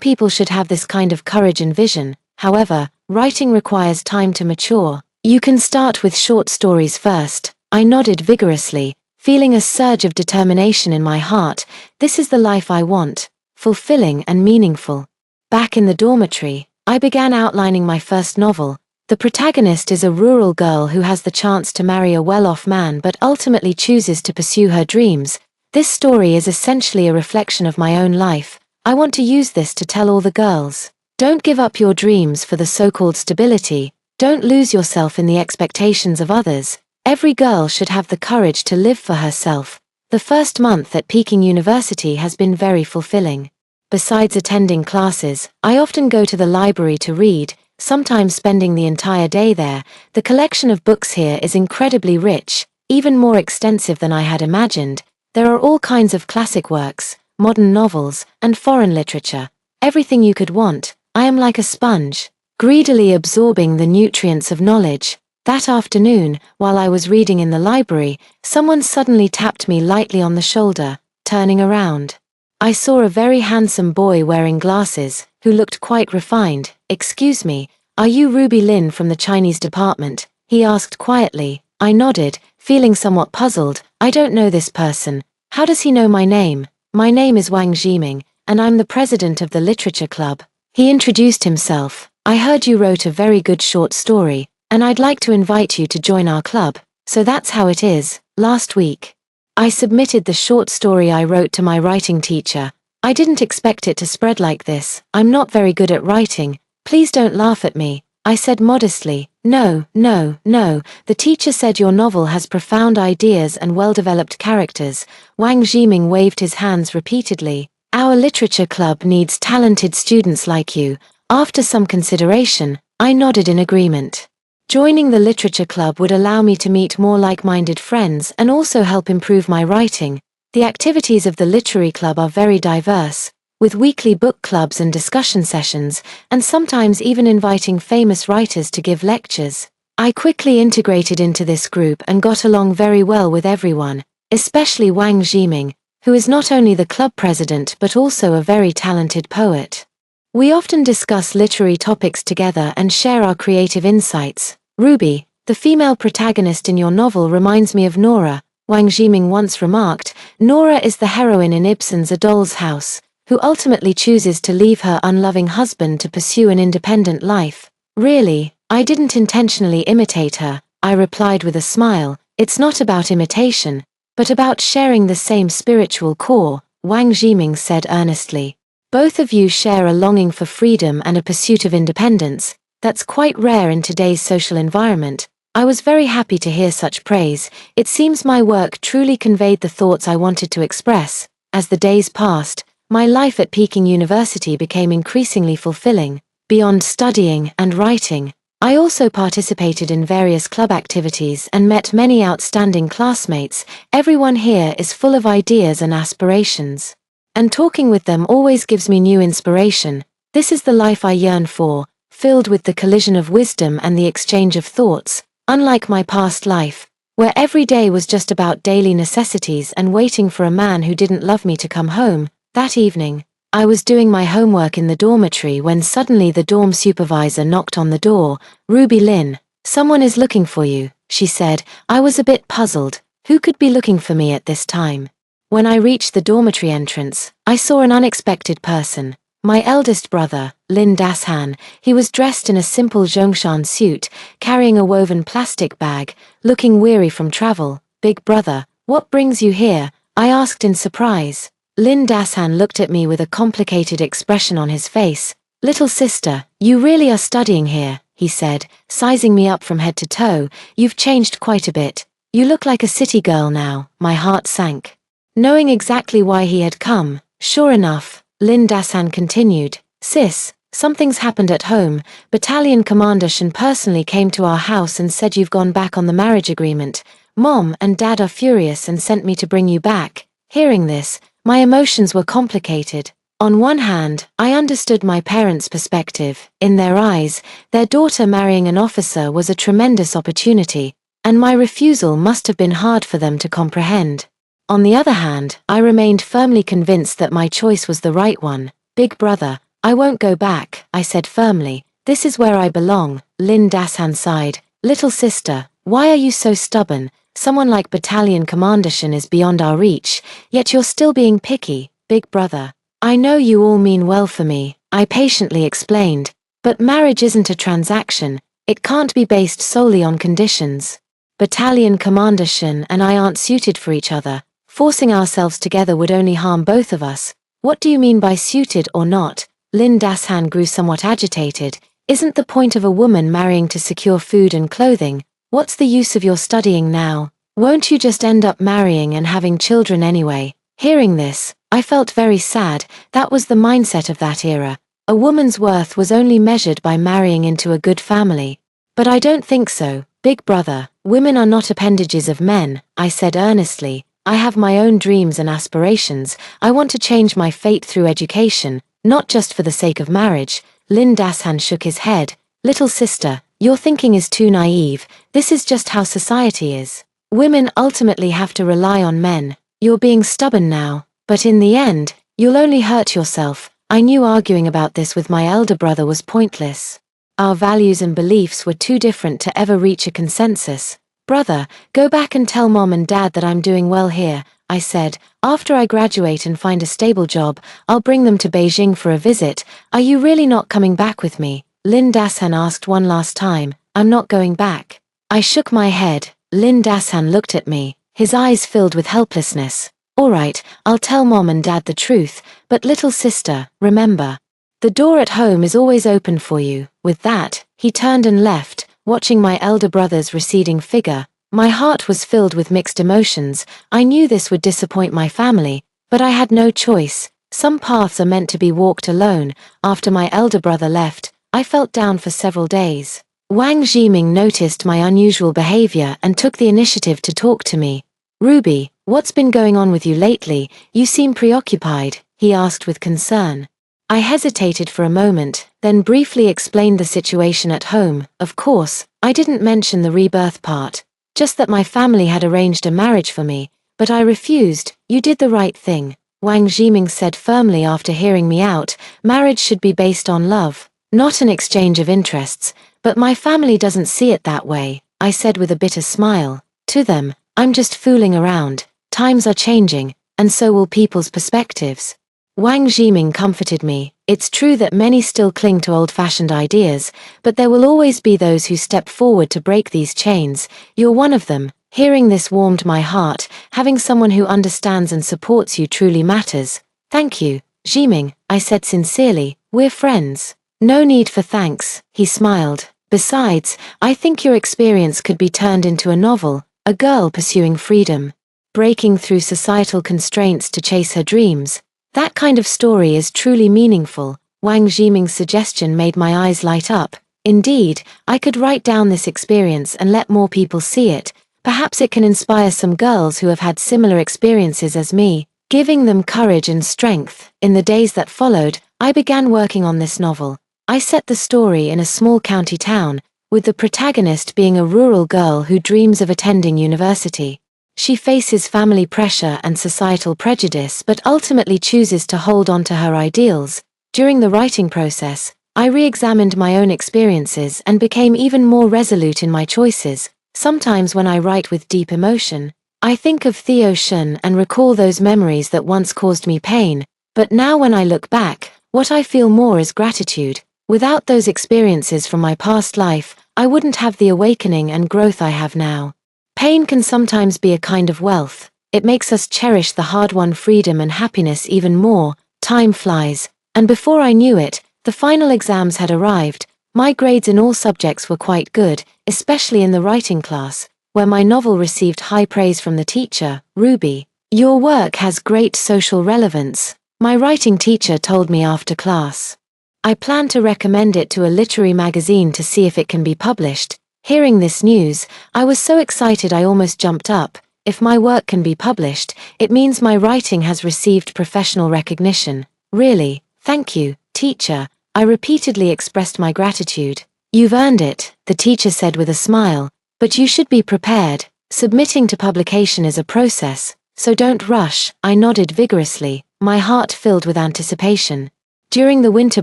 people should have this kind of courage and vision. However, writing requires time to mature. You can start with short stories first. I nodded vigorously, feeling a surge of determination in my heart. This is the life I want, fulfilling and meaningful. Back in the dormitory, I began outlining my first novel. The protagonist is a rural girl who has the chance to marry a well-off man but ultimately chooses to pursue her dreams. This story is essentially a reflection of my own life. I want to use this to tell all the girls: don't give up your dreams for the so-called stability. Don't lose yourself in the expectations of others. Every girl should have the courage to live for herself. The first month at Peking University has been very fulfilling. Besides attending classes, I often go to the library to read, sometimes spending the entire day there. The collection of books here is incredibly rich, even more extensive than I had imagined. There are all kinds of classic works, modern novels, and foreign literature. Everything you could want. I am like a sponge, greedily absorbing the nutrients of knowledge. That afternoon, while I was reading in the library, someone suddenly tapped me lightly on the shoulder. Turning around, I saw a very handsome boy wearing glasses, who looked quite refined. "Excuse me, are you Ruby Lin from the Chinese department?" he asked quietly. I nodded, feeling somewhat puzzled. I don't know this person. How does he know my name? My name is Wang Jiming, and I'm the president of the literature club. He introduced himself. I heard you wrote a very good short story, and I'd like to invite you to join our club. So that's how it is. Last week, I submitted the short story I wrote to my writing teacher. I didn't expect it to spread like this. I'm not very good at writing. Please don't laugh at me, I said modestly. No, the teacher said your novel has profound ideas and well-developed characters. Wang Jiming waved his hands repeatedly. Our literature club needs talented students like you. After some consideration, I nodded in agreement. Joining the literature club would allow me to meet more like-minded friends and also help improve my writing. The activities of the literary club are very diverse, with weekly book clubs and discussion sessions, and sometimes even inviting famous writers to give lectures. I quickly integrated into this group and got along very well with everyone, especially Wang Jiming, who is not only the club president but also a very talented poet. We often discuss literary topics together and share our creative insights. "Ruby, the female protagonist in your novel reminds me of Nora," Wang Jiming once remarked. Nora is the heroine in Ibsen's A Doll's House, who ultimately chooses to leave her unloving husband to pursue an independent life. "Really, I didn't intentionally imitate her," I replied with a smile. "It's not about imitation, but about sharing the same spiritual core," Wang Jiming said earnestly. "Both of you share a longing for freedom and a pursuit of independence. That's quite rare in today's social environment." I was very happy to hear such praise. It seems my work truly conveyed the thoughts I wanted to express. As the days passed, my life at Peking University became increasingly fulfilling. Beyond studying and writing, I also participated in various club activities and met many outstanding classmates. Everyone here is full of ideas and aspirations, and talking with them always gives me new inspiration. This is the life I yearn for, filled with the collision of wisdom and the exchange of thoughts. Unlike my past life, where every day was just about daily necessities and waiting for a man who didn't love me to come home, that evening, I was doing my homework in the dormitory when suddenly the dorm supervisor knocked on the door. "Ruby Lin, someone is looking for you," she said. I was a bit puzzled. Who could be looking for me at this time? When I reached the dormitory entrance, I saw an unexpected person. My eldest brother, Lin Dashan, he was dressed in a simple Zhongshan suit, carrying a woven plastic bag, looking weary from travel. Big brother, what brings you here? I asked in surprise. Lin Dashan looked at me with a complicated expression on his face. Little sister, you really are studying here, he said, sizing me up from head to toe. You've changed quite a bit. You look like a city girl now. My heart sank. Knowing exactly why he had come, sure enough, Lin Dashan continued, Sis, something's happened at home. Battalion Commander Shen personally came to our house and said you've gone back on the marriage agreement. Mom and Dad are furious and sent me to bring you back. Hearing this, my emotions were complicated. On one hand, I understood my parents' perspective. In their eyes, their daughter marrying an officer was a tremendous opportunity, and my refusal must have been hard for them to comprehend. On the other hand, I remained firmly convinced that my choice was the right one. Big brother, I won't go back, I said firmly. This is where I belong. Lin Dashan sighed. Little sister, why are you so stubborn? Someone like Battalion Commander Shen is beyond our reach, yet you're still being picky. Big brother, I know you all mean well for me, I patiently explained. But marriage isn't a transaction. It can't be based solely on conditions. Battalion Commander Shen and I aren't suited for each other. Forcing ourselves together would only harm both of us. What do you mean by suited or not? Lin Dashan grew somewhat agitated. Isn't the point of a woman marrying to secure food and clothing? What's the use of your studying now? Won't you just end up marrying and having children anyway? Hearing this, I felt very sad. That was the mindset of that era. A woman's worth was only measured by marrying into a good family. But I don't think so, big brother. Women are not appendages of men, I said earnestly. I have my own dreams and aspirations. I want to change my fate through education, not just for the sake of marriage. Lin Dashan shook his head. Little sister, your thinking is too naive. This is just how society is. Women ultimately have to rely on men. You're being stubborn now, but in the end, you'll only hurt yourself. I knew arguing about this with my elder brother was pointless. Our values and beliefs were too different to ever reach a consensus. Brother, go back and tell Mom and Dad that I'm doing well here, I said. After I graduate and find a stable job, I'll bring them to Beijing for a visit. Are you really not coming back with me? Lin Dashan asked one last time. I'm not going back. I shook my head. Lin Dashan looked at me, his eyes filled with helplessness. All right, I'll tell Mom and Dad the truth, but little sister, remember, the door at home is always open for you. With that, he turned and left. Watching my elder brother's receding figure, my heart was filled with mixed emotions. I knew this would disappoint my family, but I had no choice. Some paths are meant to be walked alone. After my elder brother left, I felt down for several days. Wang Zhiming noticed my unusual behavior and took the initiative to talk to me. Ruby, what's been going on with you lately? You seem preoccupied, he asked with concern. I hesitated for a moment, then briefly explained the situation at home. Of course, I didn't mention the rebirth part, just that my family had arranged a marriage for me, but I refused. You did the right thing, Wang Zhiming said firmly after hearing me out. Marriage should be based on love, not an exchange of interests, but my family doesn't see it that way, I said with a bitter smile. To them, I'm just fooling around. Times are changing, and so will people's perspectives. Wang Zhiming comforted me. It's true that many still cling to old-fashioned ideas, but there will always be those who step forward to break these chains. You're one of them. Hearing this warmed my heart. Having someone who understands and supports you truly matters. Thank you, Zhiming, I said sincerely. We're friends. No need for thanks, he smiled. Besides, I think your experience could be turned into a novel, a girl pursuing freedom, breaking through societal constraints to chase her dreams. That kind of story is truly meaningful. Wang Zhiming's suggestion made my eyes light up. Indeed, I could write down this experience and let more people see it. Perhaps it can inspire some girls who have had similar experiences as me, giving them courage and strength. In the days that followed, I began working on this novel. I set the story in a small county town, with the protagonist being a rural girl who dreams of attending university. She faces family pressure and societal prejudice but ultimately chooses to hold on to her ideals. During the writing process, I re-examined my own experiences and became even more resolute in my choices. Sometimes when I write with deep emotion, I think of Theo Shun and recall those memories that once caused me pain. But now when I look back, What I feel more is gratitude. Without those experiences from my past life, I wouldn't have the awakening and growth I have now. Pain can sometimes be a kind of wealth. It makes us cherish the hard-won freedom and happiness even more. Time flies, and before I knew it, the final exams had arrived. My grades in all subjects were quite good, especially in the writing class, where my novel received high praise from the teacher. "Ruby, your work has great social relevance," my writing teacher told me after class. I plan to recommend it to a literary magazine to see if it can be published. Hearing this news, I was so excited I almost jumped up. If my work can be published, it means my writing has received professional recognition. "Really, thank you, teacher," I repeatedly expressed my gratitude. "You've earned it," the teacher said with a smile, "but you should be prepared. Submitting to publication is a process, so don't rush." I nodded vigorously, my heart filled with anticipation. During the winter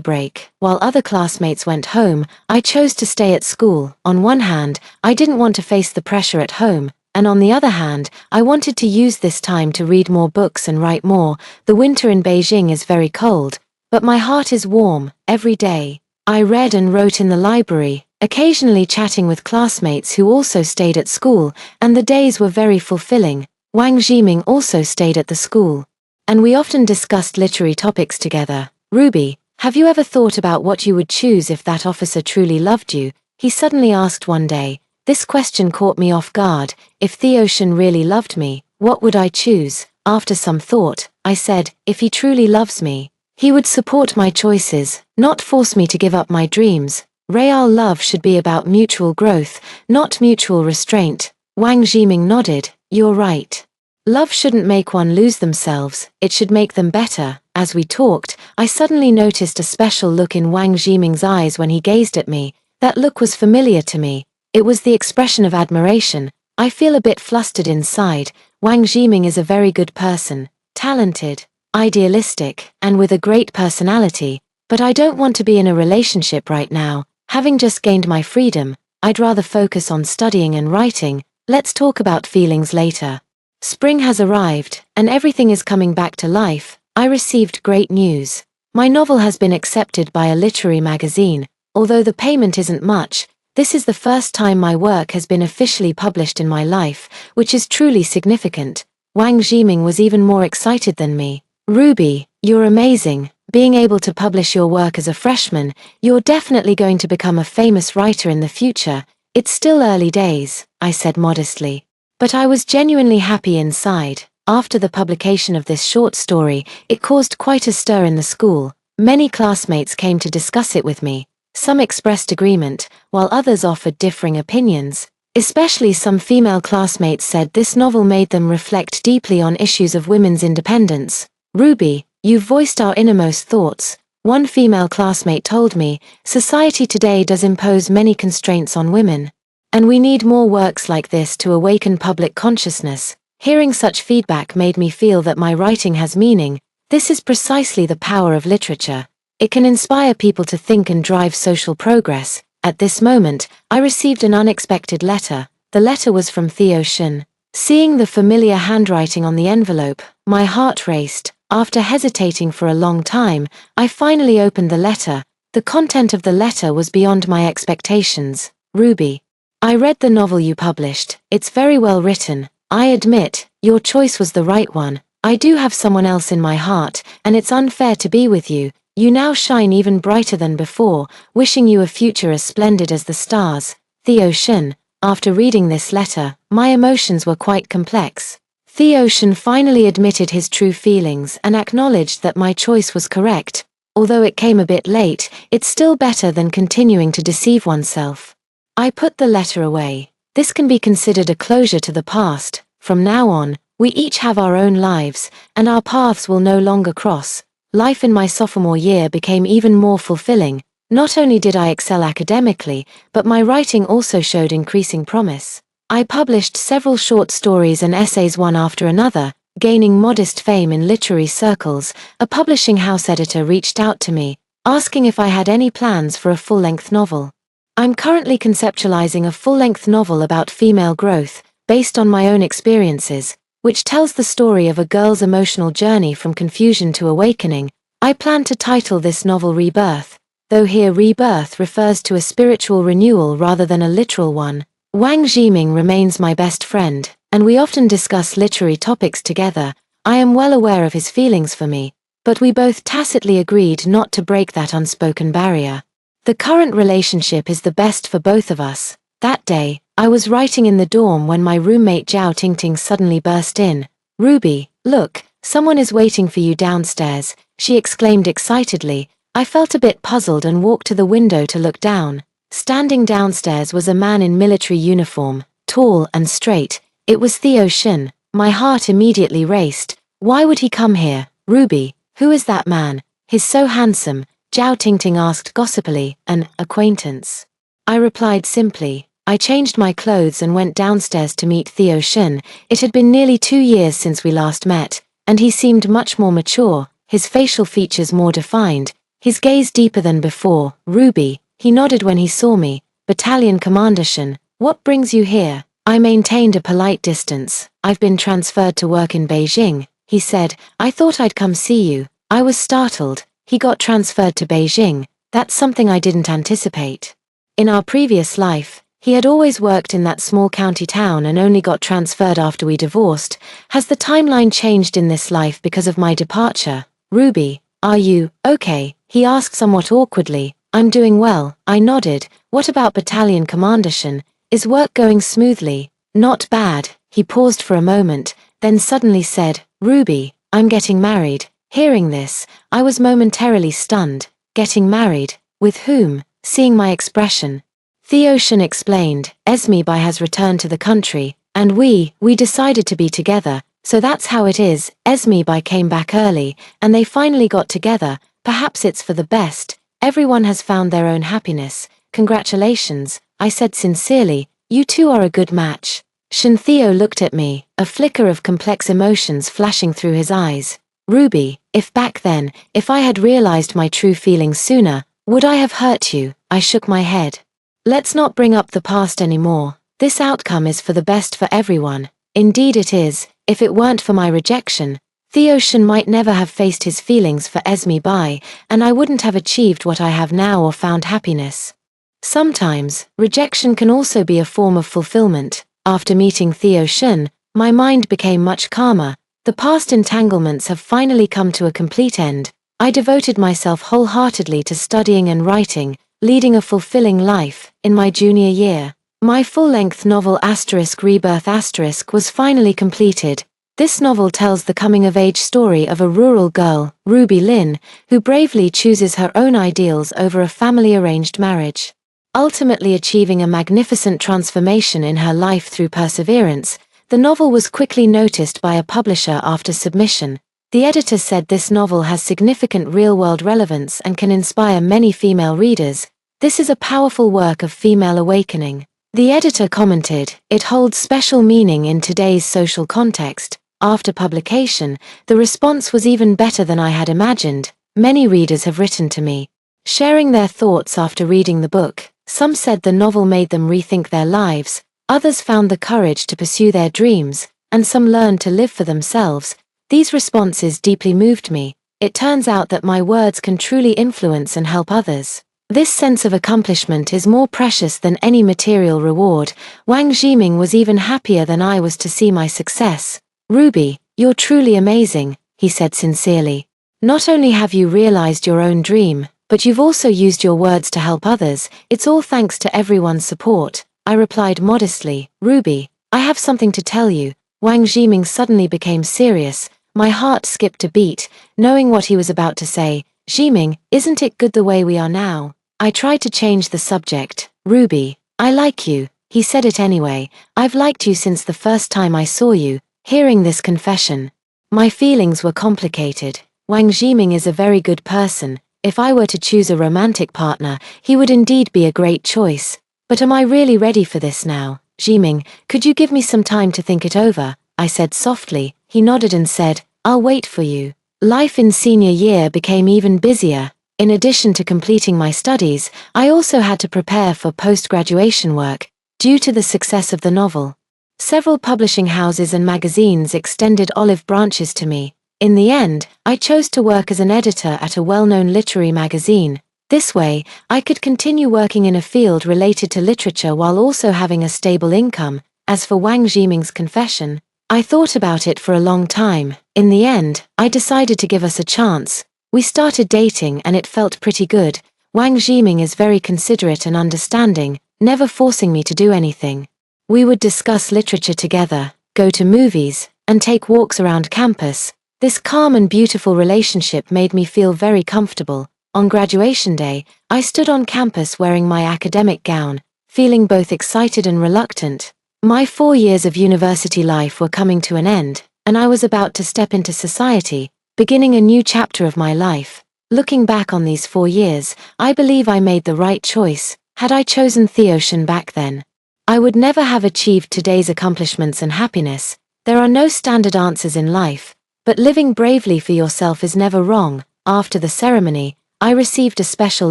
break, while other classmates went home, I chose to stay at school. On one hand, I didn't want to face the pressure at home, and on the other hand, I wanted to use this time to read more books and write more. The winter in Beijing is very cold, but my heart is warm. Every day, I read and wrote in the library, occasionally chatting with classmates who also stayed at school, and the days were very fulfilling. Wang Jiming also stayed at the school, and we often discussed literary topics together. "Ruby, have you ever thought about what you would choose if that officer truly loved you?" he suddenly asked one day. This question caught me off guard. If Theo Shen really loved me, what would I choose? After some thought, I said, if he truly loves me, he would support my choices, not force me to give up my dreams. Real love should be about mutual growth, not mutual restraint. Wang Jiming nodded. "You're right. Love shouldn't make one lose themselves, it should make them better." As we talked, I suddenly noticed a special look in Wang Jiming's eyes when he gazed at me. That look was familiar to me. It was the expression of admiration. I feel a bit flustered inside. Wang Jiming is a very good person, talented, idealistic, and with a great personality, but I don't want to be in a relationship right now. Having just gained my freedom, I'd rather focus on studying and writing. Let's talk about feelings later. Spring has arrived, and everything is coming back to life. I received great news. My novel has been accepted by a literary magazine. Although the payment isn't much, this is the first time my work has been officially published in my life, which is truly significant. Wang Jiming was even more excited than me. "Ruby, you're amazing. Being able to publish your work as a freshman, you're definitely going to become a famous writer in the future." "It's still early days," I said modestly. But I was genuinely happy inside. After the publication of this short story, it caused quite a stir in the school. Many classmates came to discuss it with me. Some expressed agreement, while others offered differing opinions. Especially some female classmates said this novel made them reflect deeply on issues of women's independence. "Ruby, you've voiced our innermost thoughts," one female classmate told me. "Society today does impose many constraints on women, and we need more works like this to awaken public consciousness." Hearing such feedback made me feel that my writing has meaning. This is precisely the power of literature. It can inspire people to think and drive social progress. At this moment, I received an unexpected letter. The letter was from Theo Shen. Seeing the familiar handwriting on the envelope, my heart raced. After hesitating for a long time, I finally opened the letter. The content of the letter was beyond my expectations. "Ruby, I read the novel you published. It's very well written. I admit, your choice was the right one. I do have someone else in my heart, and it's unfair to be with you. You now shine even brighter than before, wishing you a future as splendid as the stars." Theo Shen. After reading this letter, my emotions were quite complex. Theo Shen finally admitted his true feelings and acknowledged that my choice was correct. Although it came a bit late, it's still better than continuing to deceive oneself. I put the letter away. This can be considered a closure to the past. From now on, we each have our own lives, and our paths will no longer cross. Life in my sophomore year became even more fulfilling. Not only did I excel academically, but my writing also showed increasing promise. I published several short stories and essays one after another, gaining modest fame in literary circles. A publishing house editor reached out to me, asking if I had any plans for a full-length novel. I'm currently conceptualizing a full-length novel about female growth, based on my own experiences, which tells the story of a girl's emotional journey from confusion to awakening. I plan to title this novel Rebirth, though here rebirth refers to a spiritual renewal rather than a literal one. Wang Zhiming remains my best friend, and we often discuss literary topics together. I am well aware of his feelings for me, but we both tacitly agreed not to break that unspoken barrier. The current relationship is the best for both of us. That day, I was writing in the dorm when my roommate Zhao Tingting suddenly burst in. "Ruby, look, someone is waiting for you downstairs," she exclaimed excitedly. I felt a bit puzzled and walked to the window to look down. Standing downstairs was a man in military uniform, tall and straight. It was Theo Shin. My heart immediately raced. Why would he come here? "Ruby, who is that man? He's so handsome," Zhao Tingting asked gossipily. "An acquaintance," I replied simply. I changed my clothes and went downstairs to meet Theo Shin. It had been nearly 2 years since we last met, and he seemed much more mature, his facial features more defined, his gaze deeper than before. "Ruby," he nodded when he saw me. "Battalion Commander Shin, what brings you here?" I maintained a polite distance. "I've been transferred to work in Beijing," he said. "I thought I'd come see you." I was startled. He got transferred to Beijing. That's something I didn't anticipate. In our previous life, he had always worked in that small county town and only got transferred after we divorced. Has the timeline changed in this life because of my departure? "Ruby, are you okay?" he asked somewhat awkwardly. "I'm doing well," I nodded. "What about Battalion Commander Shin? Is work going smoothly?" "Not bad." He paused for a moment, then suddenly said, "Ruby, I'm getting married." Hearing this, I was momentarily stunned. Getting married? With whom? Seeing my expression, Theo Shin explained, "Esme Bai has returned to the country, and we decided to be together, so that's how it is." Esme Bai came back early, and they finally got together. Perhaps it's for the best. Everyone has found their own happiness. "Congratulations," I said sincerely. "You two are a good match." Shin Theo looked at me, a flicker of complex emotions flashing through his eyes. "Ruby, if back then, if I had realized my true feelings sooner, would I have hurt you?" I shook my head. "Let's not bring up the past anymore. This outcome is for the best for everyone." Indeed it is. If it weren't for my rejection, Theo Shin might never have faced his feelings for Esme Bai, and I wouldn't have achieved what I have now or found happiness. Sometimes, rejection can also be a form of fulfillment. After meeting Theo Shin, my mind became much calmer. The past entanglements have finally come to a complete end. I devoted myself wholeheartedly to studying and writing, leading a fulfilling life. In my junior year, my full-length novel Rebirth was finally completed. This novel tells the coming-of-age story of a rural girl, Ruby Lin, who bravely chooses her own ideals over a family-arranged marriage, ultimately achieving a magnificent transformation in her life through perseverance. The novel was quickly noticed by a publisher after submission. The editor said this novel has significant real-world relevance and can inspire many female readers. This is a powerful work of female awakening. The editor commented, "It holds special meaning in today's social context." After publication, the response was even better than I had imagined. Many readers have written to me, sharing their thoughts after reading the book. Some said the novel made them rethink their lives, others found the courage to pursue their dreams, and some learned to live for themselves. These responses deeply moved me. It turns out that my words can truly influence and help others. This sense of accomplishment is more precious than any material reward. Wang Zhiming was even happier than I was to see my success. "Ruby, you're truly amazing," he said sincerely. "Not only have you realized your own dream, but you've also used your words to help others. It's all thanks to everyone's support." I replied modestly, "Ruby, I have something to tell you." Wang Zhiming suddenly became serious. My heart skipped a beat, knowing what he was about to say. "Zhiming, isn't it good the way we are now?" I tried to change the subject. "Ruby, I like you." He said it anyway. "I've liked you since the first time I saw you." Hearing this confession, my feelings were complicated. Wang Zhiming is a very good person. If I were to choose a romantic partner, he would indeed be a great choice. But am I really ready for this now? "Zhiming, could you give me some time to think it over?" I said softly. He nodded and said, "I'll wait for you." Life in senior year became even busier. In addition to completing my studies, I also had to prepare for post-graduation work. Due to the success of the novel, several publishing houses and magazines extended olive branches to me. In the end, I chose to work as an editor at a well-known literary magazine. This way, I could continue working in a field related to literature while also having a stable income. As for Wang Zhiming's confession, I thought about it for a long time. In the end, I decided to give us a chance. We started dating and it felt pretty good. Wang Zhiming is very considerate and understanding, never forcing me to do anything. We would discuss literature together, go to movies, and take walks around campus. This calm and beautiful relationship made me feel very comfortable. On graduation day, I stood on campus wearing my academic gown, feeling both excited and reluctant. My 4 years of university life were coming to an end, and I was about to step into society, beginning a new chapter of my life. Looking back on these 4 years, I believe I made the right choice. Had I chosen Theoshan back then, I would never have achieved today's accomplishments and happiness. There are no standard answers in life, but living bravely for yourself is never wrong. After the ceremony, I received a special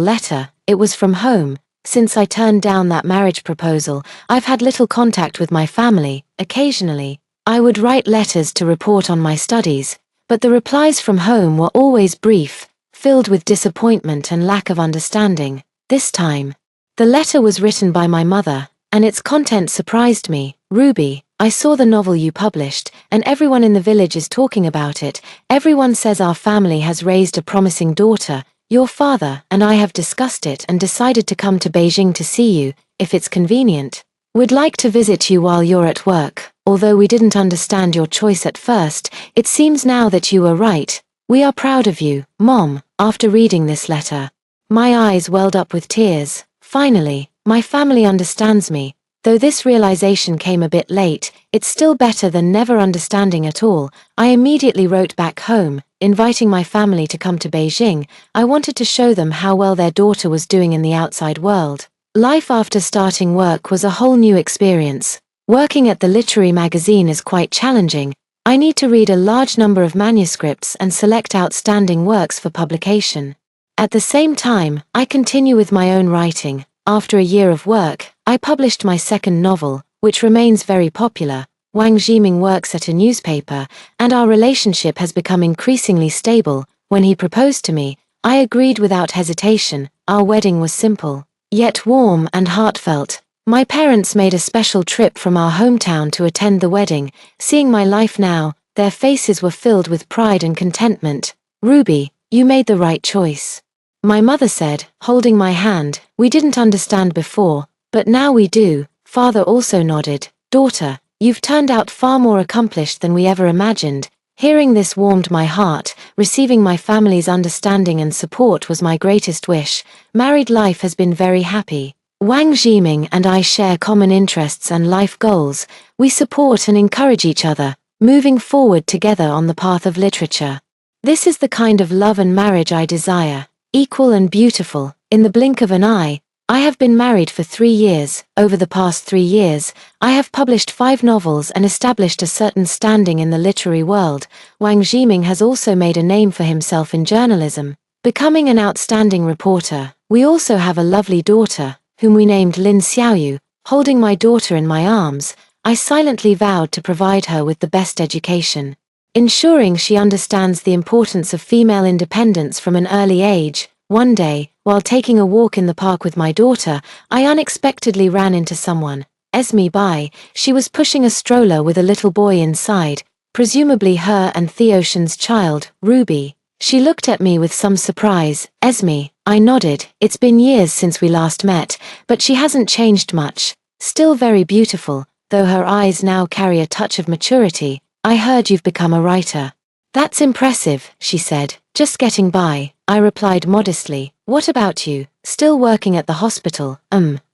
letter. It was from home. Since I turned down that marriage proposal, I've had little contact with my family. Occasionally, I would write letters to report on my studies, but the replies from home were always brief, filled with disappointment and lack of understanding. This time, the letter was written by my mother, and its content surprised me. Ruby, I saw the novel you published, and everyone in the village is talking about it. Everyone says our family has raised a promising daughter. Your father and I have discussed it and decided to come to Beijing to see you, if it's convenient. We'd like to visit you while you're at work. Although we didn't understand your choice at first, it seems now that you were right. We are proud of you, Mom. After reading this letter, my eyes welled up with tears. Finally, my family understands me. Though this realization came a bit late, it's still better than never understanding at all. I immediately wrote back home, inviting my family to come to Beijing. I wanted to show them how well their daughter was doing in the outside world. Life after starting work was a whole new experience. Working at the literary magazine is quite challenging. I need to read a large number of manuscripts and select outstanding works for publication. At the same time, I continue with my own writing. After a year of work, I published my second novel, which remains very popular. Wang Zhiming works at a newspaper, and our relationship has become increasingly stable. When he proposed to me, I agreed without hesitation. Our wedding was simple, yet warm and heartfelt. My parents made a special trip from our hometown to attend the wedding. Seeing my life now, their faces were filled with pride and contentment. Ruby, you made the right choice, my mother said, holding my hand. We didn't understand before, but now we do. Father also nodded. Daughter, you've turned out far more accomplished than we ever imagined. Hearing this warmed my heart. Receiving my family's understanding and support was my greatest wish. Married life has been very happy. Wang Zhiming and I share common interests and life goals. We support and encourage each other, moving forward together on the path of literature. This is the kind of love and marriage I desire. Equal and beautiful. In the blink of an eye, I have been married for 3 years. Over the past 3 years, I have published 5 novels and established a certain standing in the literary world. Wang Zhiming has also made a name for himself in journalism, becoming an outstanding reporter. We also have a lovely daughter, whom we named Lin Xiaoyu. Holding my daughter in my arms, I silently vowed to provide her with the best education, ensuring she understands the importance of female independence from an early age. One day, while taking a walk in the park with my daughter, I unexpectedly ran into someone. Esme Bai. She was pushing a stroller with a little boy inside, presumably her and Theoshan's child, Ruby. She looked at me with some surprise. Esme, I nodded. It's been years since we last met, but she hasn't changed much. Still very beautiful, though her eyes now carry a touch of maturity. I heard you've become a writer. That's impressive, she said. Just getting by, I replied modestly. What about you? Still working at the hospital?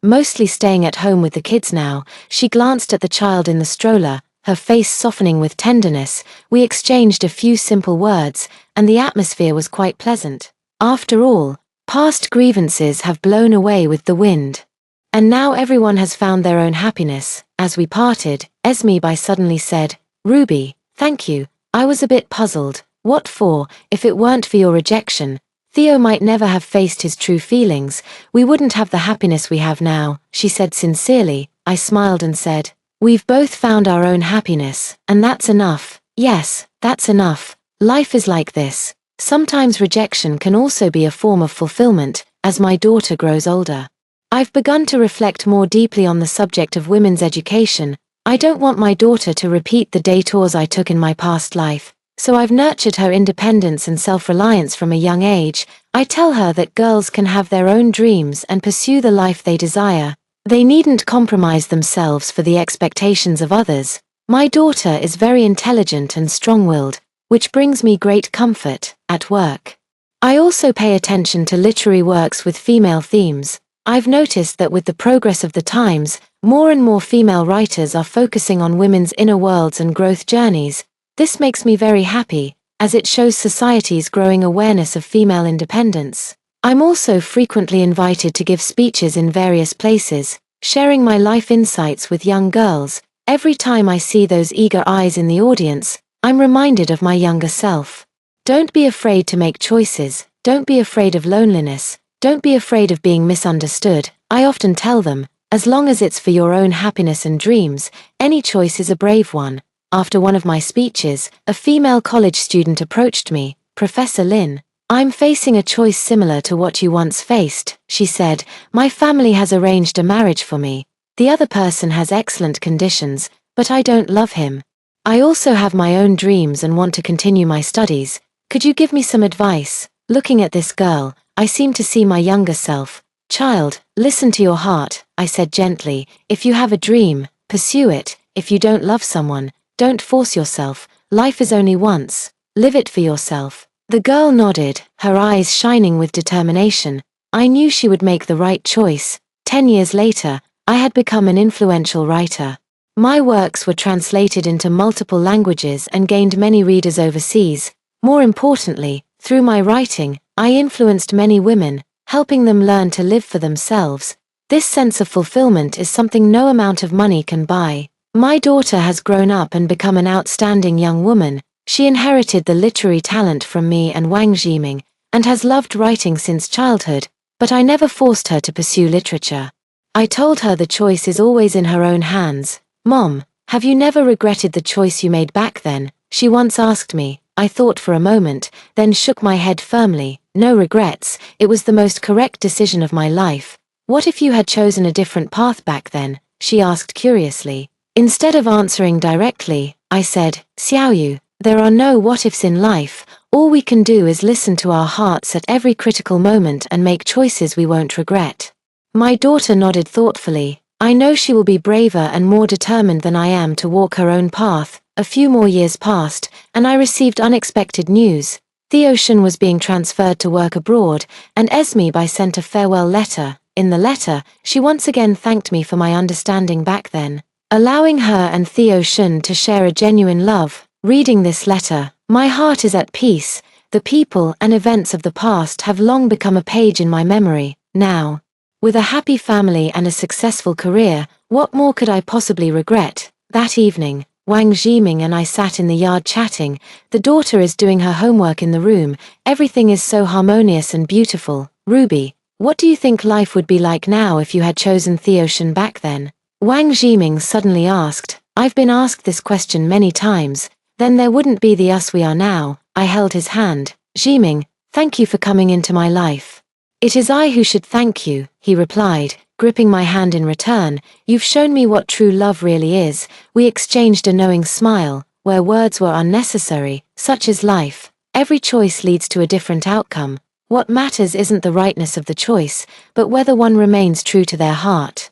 Mostly staying at home with the kids now. She glanced at the child in the stroller, her face softening with tenderness. We exchanged a few simple words, and the atmosphere was quite pleasant. After all, past grievances have blown away with the wind. And now everyone has found their own happiness. As we parted, Esme Bai suddenly said, Ruby, thank you. I was a bit puzzled. What for? If it weren't for your rejection, Theo might never have faced his true feelings. We wouldn't have the happiness we have now, she said sincerely. I smiled and said, we've both found our own happiness, and that's enough. Yes, that's enough. Life is like this. Sometimes rejection can also be a form of fulfillment, as my daughter grows older. I've begun to reflect more deeply on the subject of women's education. I don't want my daughter to repeat the detours I took in my past life, so I've nurtured her independence and self-reliance from a young age. I tell her that girls can have their own dreams and pursue the life they desire. They needn't compromise themselves for the expectations of others. My daughter is very intelligent and strong-willed, which brings me great comfort at work. I also pay attention to literary works with female themes. I've noticed that with the progress of the times, more and more female writers are focusing on women's inner worlds and growth journeys. This makes me very happy, as it shows society's growing awareness of female independence. I'm also frequently invited to give speeches in various places, sharing my life insights with young girls. Every time I see those eager eyes in the audience, I'm reminded of my younger self. Don't be afraid to make choices, don't be afraid of loneliness, don't be afraid of being misunderstood. I often tell them, as long as it's for your own happiness and dreams, any choice is a brave one. After one of my speeches, a female college student approached me. Professor Lin, I'm facing a choice similar to what you once faced, she said. My family has arranged a marriage for me. The other person has excellent conditions, but I don't love him. I also have my own dreams and want to continue my studies. Could you give me some advice? Looking at this girl, I seem to see my younger self. Child, listen to your heart, I said gently. If you have a dream, pursue it. If you don't love someone, don't force yourself. Life is only once. Live it for yourself. The girl nodded, her eyes shining with determination. I knew she would make the right choice. 10 years later, I had become an influential writer. My works were translated into multiple languages and gained many readers overseas. More importantly, through my writing, I influenced many women, helping them learn to live for themselves. This sense of fulfillment is something no amount of money can buy. My daughter has grown up and become an outstanding young woman. She inherited the literary talent from me and Wang Zhiming, and has loved writing since childhood, but I never forced her to pursue literature. I told her the choice is always in her own hands. Mom, have you never regretted the choice you made back then? She once asked me. I thought for a moment, then shook my head firmly. No regrets, it was the most correct decision of my life. What if you had chosen a different path back then? She asked curiously. Instead of answering directly, I said, Xiaoyu, there are no what-ifs in life. All we can do is listen to our hearts at every critical moment and make choices we won't regret. My daughter nodded thoughtfully. I know she will be braver and more determined than I am to walk her own path. A few more years passed, and I received unexpected news. Theo Shun was being transferred to work abroad, and Esme sent a farewell letter. In the letter, she once again thanked me for my understanding back then, allowing her and Theo Shun to share a genuine love. Reading this letter, my heart is at peace. The people and events of the past have long become a page in my memory. Now, with a happy family and a successful career, what more could I possibly regret? That evening, Wang Zhiming and I sat in the yard chatting. The daughter is doing her homework in the room. Everything is so harmonious and beautiful. Ruby, what do you think life would be like now if you had chosen Theo Shun back then? Wang Zhiming suddenly asked. I've been asked this question many times. Then there wouldn't be the us we are now. I held his hand. Zhiming, thank you for coming into my life. It is I who should thank you, he replied, gripping my hand in return. You've shown me what true love really is. We exchanged a knowing smile, where words were unnecessary. Such is life. Every choice leads to a different outcome. What matters isn't the rightness of the choice, but whether one remains true to their heart.